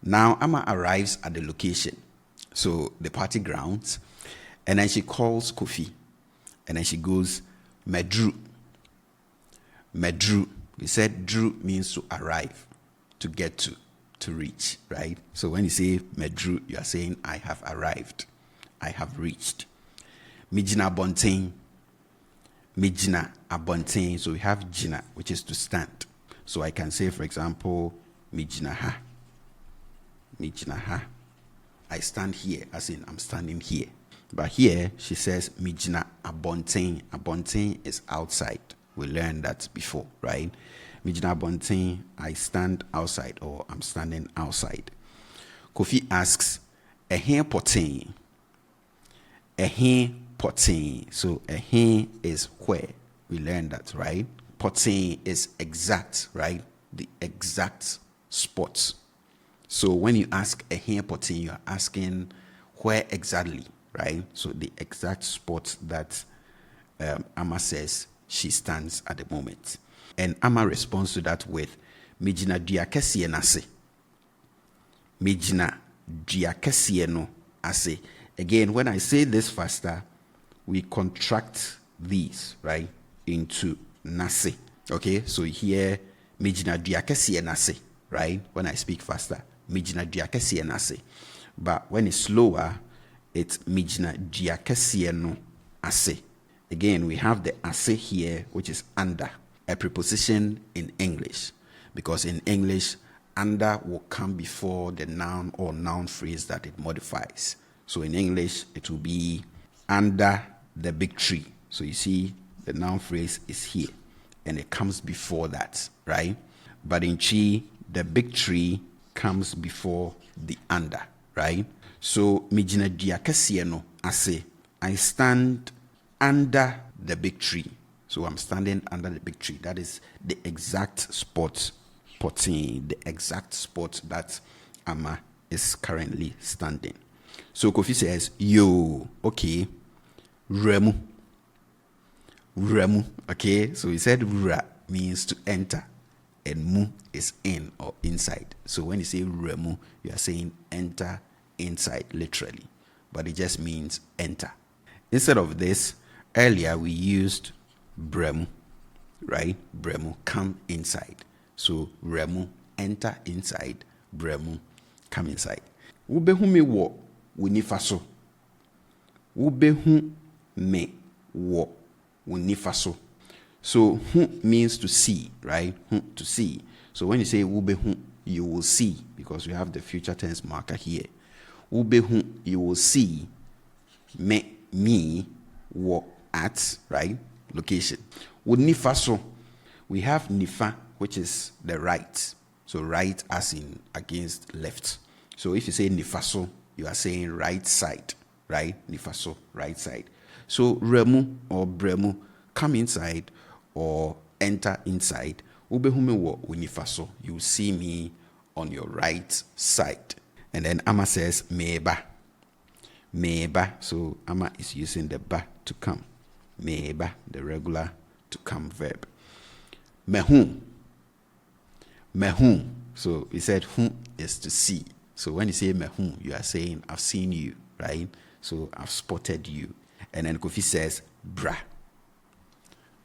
Now Amma arrives at the location, so the party grounds, and then she calls Kofi, and then she goes, Medru. Medru. We said Drew means to arrive, to get to reach, right? So when you say Medru, you are saying I have arrived, I have reached. Mijina Bontain. Mijina Abontain. So we have Jina, which is to stand. So I can say, for example, Mijina ha. Mijina ha. I stand here, as in I'm standing here. But here she says Mijina Abontain. Abontain is outside. We learned that before, right? Mijina Abontain, I stand outside, or I'm standing outside. Kofi asks, Ehe potain. Ehe potain. So ehe is where. We learned that, right? Potain is exact, right? The exact spot. So when you ask ehe potain, you're asking where exactly, right? So the exact spot that Amma says she stands at the moment. And Amma responds to that with Mijina diakesie nase. Mijina diakesie no ase. Again, when I say this faster, we contract these, right, into nase. Okay, so here, Mijina diakesie nase, right? When I speak faster, Mijina diakesie nase. But when it's slower, it's Mijina diakesie no ase. Again, we have the ase here, which is under, a preposition in English. Because in English, under will come before the noun or noun phrase that it modifies. So in English, it will be under the big tree. So you see, the noun phrase is here, and it comes before that, right? But in Chi, the big tree comes before the under, right? So, Mijina diakesie no ase, I stand under the big tree. So I'm standing under the big tree. That is the exact spot, the exact spot that Amma is currently standing. So Kofi says, yo, okay, Remu. Remu, okay? So he said ra means to enter, and mu is in or inside. So when you say Remu, you are saying enter inside, literally. But it just means enter. Instead of this, earlier we used Bremu, right? Bremu, come inside. So Remu, enter inside. Bremu, come inside. Ubehu me wo unifaso. Ubehu me wo unifaso. So hu means to see, right? Hu, to see. So when you say ubehu, you will see, because we have the future tense marker here. Ubehu, you will see. Me, wo, at, right? Location. With nifaso, we have nifa, which is the right. So right as in against left. So if you say nifaso, you are saying right side, right? Nifaso, right side. So remu or bremu, come inside or enter inside. Ubehume wo unifaso, you see me on your right side. And then Amma says meba. Meba. So Amma is using the ba to come. Meba, the regular to come verb. Mehu. Mehu. So we said hu is to see. So when you say mehu, you are saying I've seen you, right? So I've spotted you. And then Kofi says bra.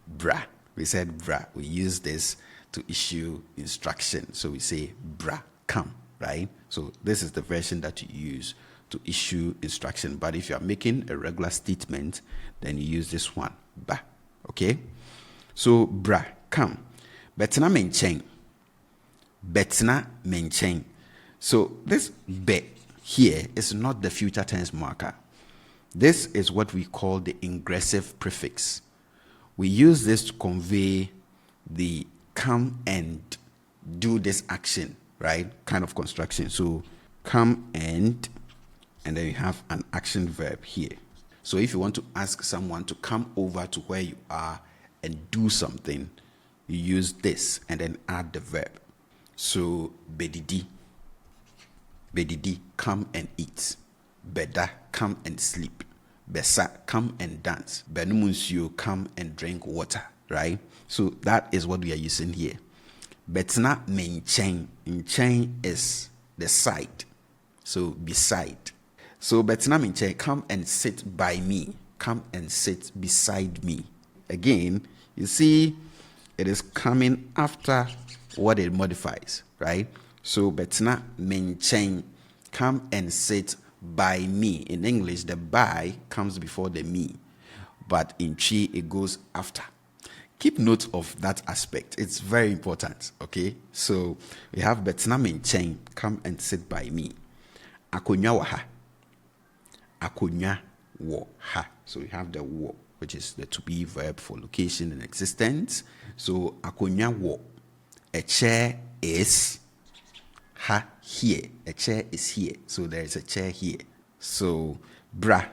Bra. We said bra. We use this to issue instruction. So we say bra, come, right? So this is the version that you use to issue instruction. But if you are making a regular statement, then you use this one, ba. Okay? So bra, come. Betna menchen. Betna menchen. So this be here is not the future tense marker. This is what we call the ingressive prefix. We use this to convey the come and do this action, right? Kind of construction. So come and then you have an action verb here. So if you want to ask someone to come over to where you are and do something, you use this and then add the verb. So bedidi. Bedidi, come and eat. Beda, come and sleep. Besa, come and dance. Benumunsio, come and drink water, right? So that is what we are using here. Betna menchen. Menchen is the side. So beside. So betena me nkyɛn, come and sit by me. Come and sit beside me. Again, you see, it is coming after what it modifies, right? So betena me nkyɛn, come and sit by me. In English, the by comes before the me, but in Chi it goes after. Keep note of that aspect. It's very important, okay? So we have betena me nkyɛn, come and sit by me. Akonnwa wɔ ha. Akonnwa wɔ ha. So we have the wɔ, which is the to be verb for location and existence. So akonnwa wɔ. A chair is ha here. A chair is here. So there is a chair here. So bra,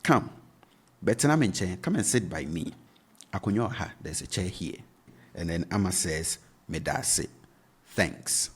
come. Betena me nkyɛn, come and sit by me. Akonnwa wɔ ha. There's a chair here. And then Amma says, medase. Thanks.